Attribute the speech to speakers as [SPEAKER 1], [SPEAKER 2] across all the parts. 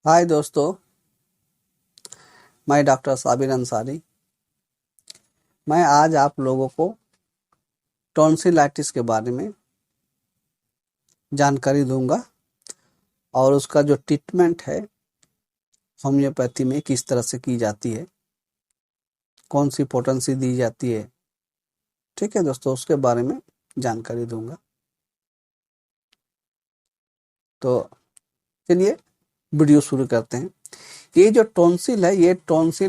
[SPEAKER 1] हाय दोस्तों, मैं डॉक्टर साबिर अंसारी। मैं आज आप लोगों को टॉन्सिलाइटिस के बारे में जानकारी दूंगा और उसका जो ट्रीटमेंट है होम्योपैथी में किस तरह से की जाती है, कौन सी पोटेंसी दी जाती है। ठीक है दोस्तों, उसके बारे में जानकारी दूंगा। तो चलिए वीडियो शुरू करते हैं। ये जो टॉन्सिल है,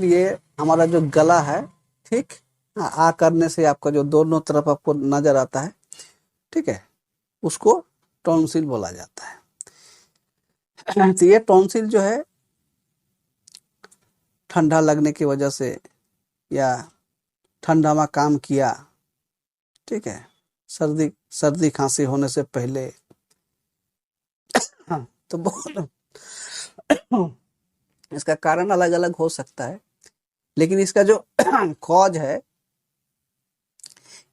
[SPEAKER 1] ये हमारा जो गला है, ठीक, आ करने से आपका जो दोनों तरफ आपको नजर आता है, ठीक है, उसको टॉन्सिल बोला जाता है। तो ये टॉन्सिल जो है ठंडा लगने की वजह से या ठंडा में काम किया, ठीक है, सर्दी सर्दी खांसी होने से पहले, हाँ, तो बहुत इसका कारण अलग अलग हो सकता है, लेकिन इसका जो कॉज है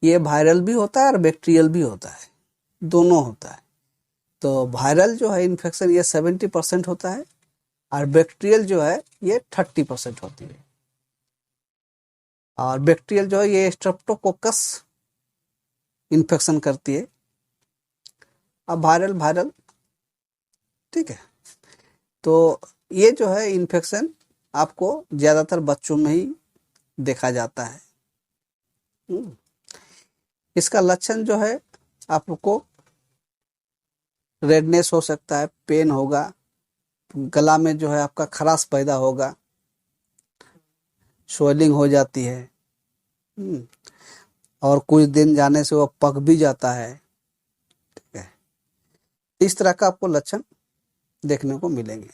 [SPEAKER 1] ये वायरल भी होता है और बैक्टीरियल भी होता है, दोनों होता है। तो वायरल जो है इन्फेक्शन ये 70% होता है और बैक्टीरियल जो है ये 30% होती है। और बैक्टीरियल जो है ये स्ट्रेप्टोकोकस इन्फेक्शन करती है। अब वायरल, ठीक है, तो ये जो है इन्फेक्शन आपको ज़्यादातर बच्चों में ही देखा जाता है। इसका लक्षण जो है आपको रेडनेस हो सकता है, पेन होगा, गला में जो है आपका खराश पैदा होगा, स्वेलिंग हो जाती है, और कुछ दिन जाने से वो पक भी जाता है। ठीक है, इस तरह का आपको लक्षण देखने को मिलेंगे।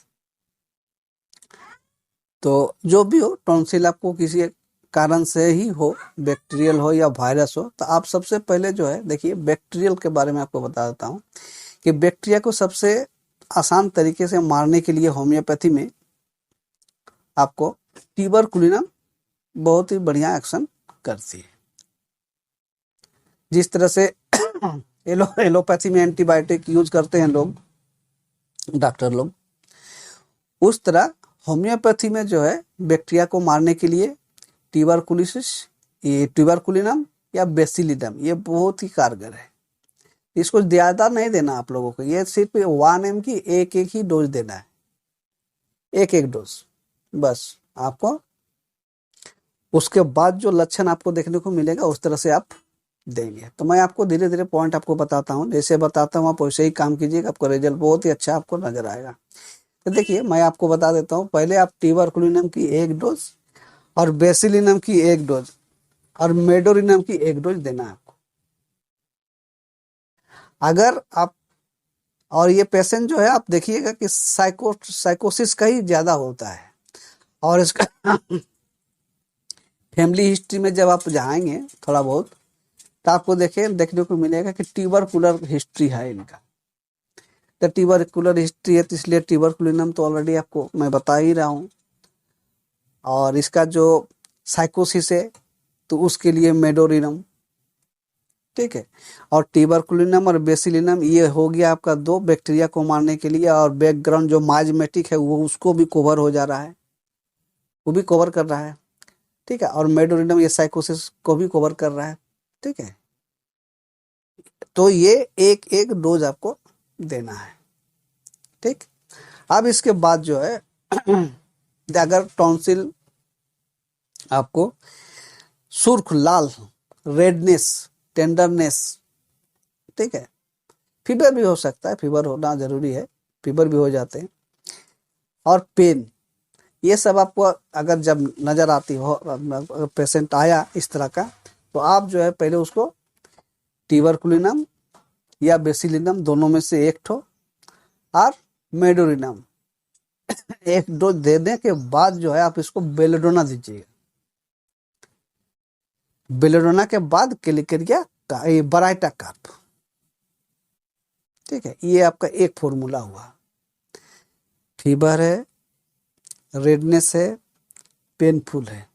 [SPEAKER 1] तो जो भी हो, टॉन्सिल आपको किसी कारण से ही हो, बैक्टीरियल हो या वायरस हो, तो आप सबसे पहले जो है देखिए, बैक्टीरियल के बारे में आपको बता देता हूँ कि बैक्टीरिया को सबसे आसान तरीके से मारने के लिए होम्योपैथी में आपको ट्यूबरकुलिनम बहुत ही बढ़िया एक्शन करती है। जिस तरह से एलोपैथी में एंटीबायोटिक यूज करते हैं लोग, डॉक्टर लोग, उस तरह होम्योपैथी में जो है बैक्टीरिया को मारने के लिए ट्यूबरकुलिनम या बेसिलिनम ये बहुत ही कारगर है। इसको ज़्यादा नहीं देना आप लोगों को, ये सिर्फ 1 mg की एक ही डोज देना है, एक डोज बस आपको। उसके बाद जो लक्षण आपको देखने को मिलेगा उस तरह से आप देंगे। तो मैं आपको धीरे धीरे पॉइंट आपको बताता हूँ, जैसे बताता हूँ आप वैसे ही काम कीजिएगा, आपको रिजल्ट बहुत ही अच्छा आपको नजर आएगा। तो देखिए मैं आपको बता देता हूँ, पहले आप ट्यूबरकुलिनम की एक डोज और बेसिलिनम की एक डोज और मेडोरिनम की एक डोज देना है आपको। अगर आप, और ये पेशेंट जो है आप देखिएगा कि साइकोसिस का ही ज्यादा होता है, और इसका फैमिली हिस्ट्री में जब आप जाएंगे थोड़ा बहुत, तो आपको देखने को मिलेगा कि ट्यूबरकुलर हिस्ट्री है इनका। तो ट्यूबरकुलर हिस्ट्री है, तो इसलिए ट्यूबरकुलिनम तो ऑलरेडी आपको मैं बता ही रहा हूँ, और इसका जो साइकोसिस है तो उसके लिए मेडोरिनम, ठीक है। और ट्यूबरकुलिनम और बेसिलिनम ये हो गया आपका 2 बैक्टीरिया को मारने के लिए, और बैकग्राउंड जो माइजेमेटिक है वो उसको भी कवर हो जा रहा है, वो भी कवर कर रहा है, ठीक है। और मेडोरिनम ये साइकोसिस को भी कवर कर रहा है, ठीक है। तो ये एक डोज आपको देना है, ठीक। अब इसके बाद जो है अगर टॉन्सिल आपको सुर्ख लाल, रेडनेस, टेंडरनेस, ठीक है, फीवर भी हो सकता है, फीवर होना जरूरी है, फीवर भी हो जाते हैं, और पेन, ये सब आपको अगर जब नजर आती हो, पेशेंट आया इस तरह का, तो आप जो है पहले उसको ट्यूबरकुलिनम या बेसिलिनम दोनों में से एक ठो और मेडोरिनम एक डोज देने के बाद जो है आप इसको बेलेडोना दीजिएगा। बेलेडोना के बाद क्लिकेरिया का ये बराइटा कार्प, ठीक है। ये आपका एक फॉर्मूला हुआ। फीवर है, रेडनेस है, पेनफुल है,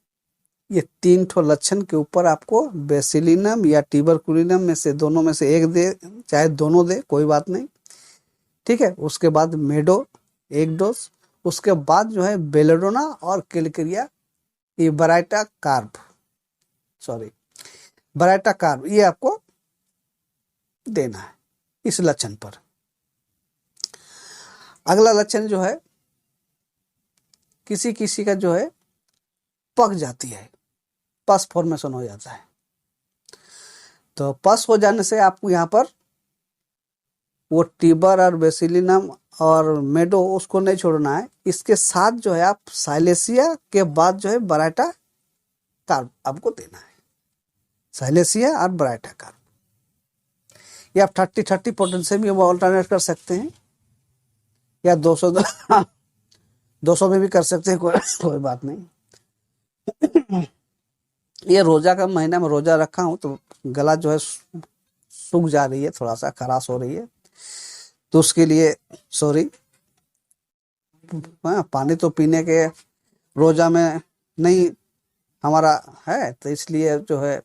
[SPEAKER 1] ये 3 ठो लक्षण के ऊपर आपको बेसिलिनम या ट्यूबरकुलिनम में से दोनों में से एक दे, चाहे दोनों दे, कोई बात नहीं, ठीक है। उसके बाद मेडो एक डोज, उसके बाद जो है बेलेडोना और कैलकेरिया, ये Baryta carb, sorry Baryta carb, ये आपको देना है इस लक्षण पर। अगला लक्षण जो है, किसी किसी का जो है पक जाती है, पस फॉर्मेशन हो जाता है। तो पस हो जाने से आपको यहाँ पर वो टीबर और बेसिलिनम और मेडो उसको नहीं छोड़ना है, इसके साथ जो है आप साइलेसिया के बाद जो है बराइटा कार्ब आपको देना है, साइलेसिया और बराइटा कार्ब। ये आप 30-30 पोटेंशियम में ऑल्टरनेट कर सकते हैं, या 200 200 में भी कर सकते हैं, कोई बात नहीं। ये रोजा का महीना में रोजा रखा हूँ तो गला जो है सूख जा रही है, थोड़ा सा खराश हो रही है, तो उसके लिए सॉरी। पानी तो पीने के रोजा में नहीं हमारा है, तो इसलिए जो है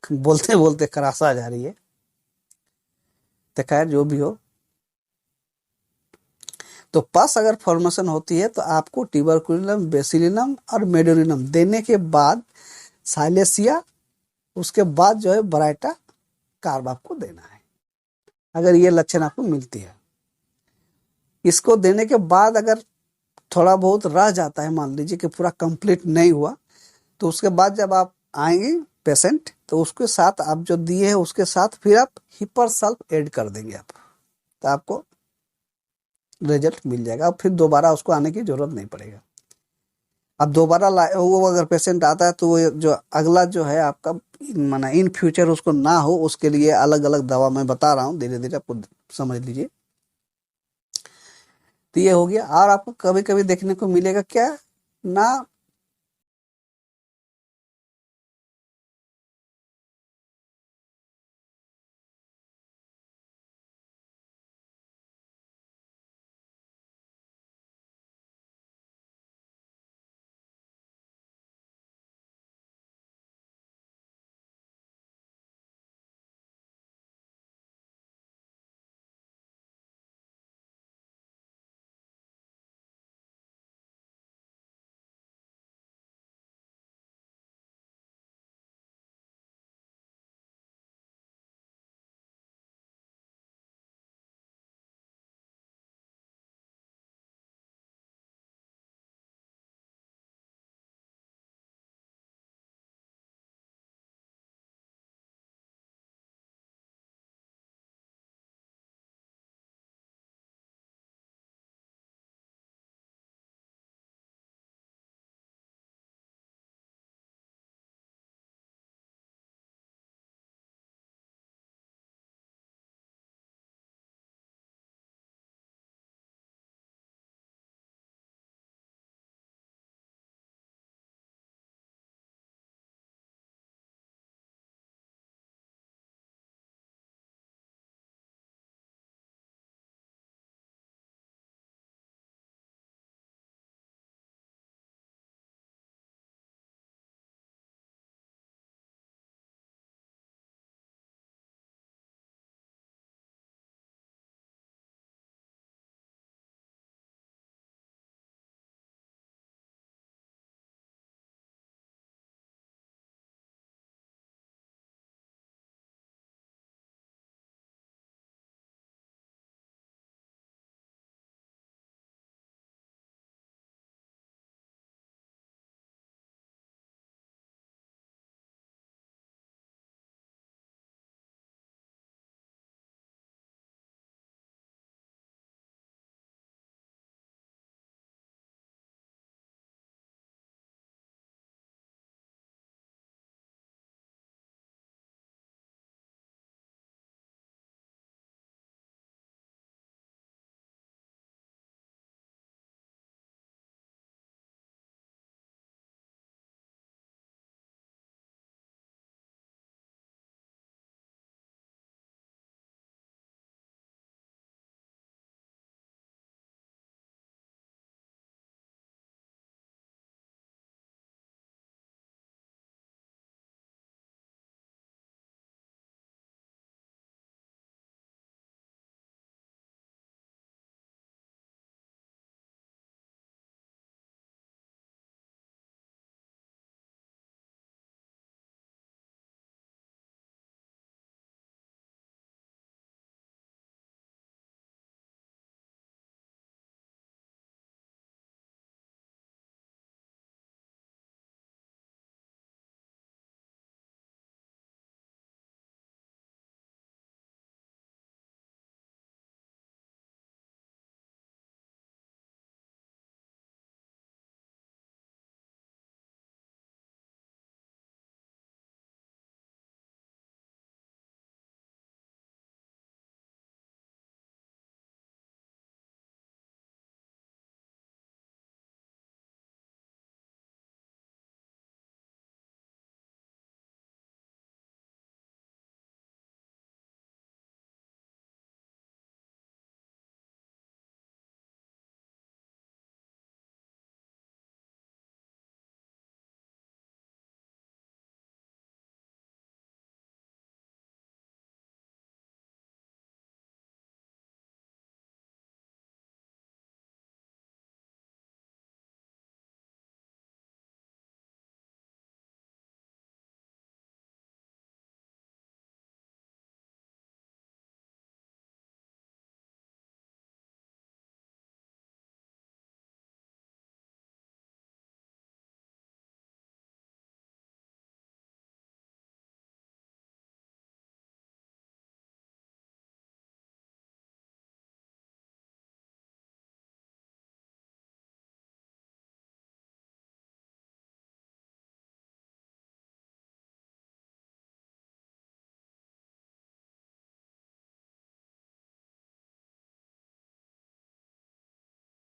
[SPEAKER 1] बोलते बोलते खराश आ जा रही है। तो खैर जो भी हो, तो पस अगर फॉर्मेशन होती है तो आपको ट्यूबरकुलिनम, बेसिलिनम और मेडोरिनम देने के बाद साइलेसिया, उसके बाद जो है बराइटा कार्ब आपको देना है, अगर ये लक्षण आपको मिलती है। इसको देने के बाद अगर थोड़ा बहुत रह जाता है, मान लीजिए कि पूरा कंप्लीट नहीं हुआ, तो उसके बाद जब आप आएंगे पेशेंट, तो उसके साथ आप जो दिए हैं उसके साथ फिर आप हिपर सल्फ ऐड कर देंगे आप, तो आपको रिजल्ट मिल जाएगा। अब फिर दोबारा उसको आने की जरूरत नहीं पड़ेगा। अब दोबारा वो अगर पेशेंट आता है तो वो जो अगला जो है आपका माना इन फ्यूचर उसको ना हो, उसके लिए अलग अलग दवा मैं बता रहा हूँ, धीरे धीरे आपको समझ लीजिए। तो ये हो गया। और आपको कभी कभी देखने को मिलेगा क्या ना,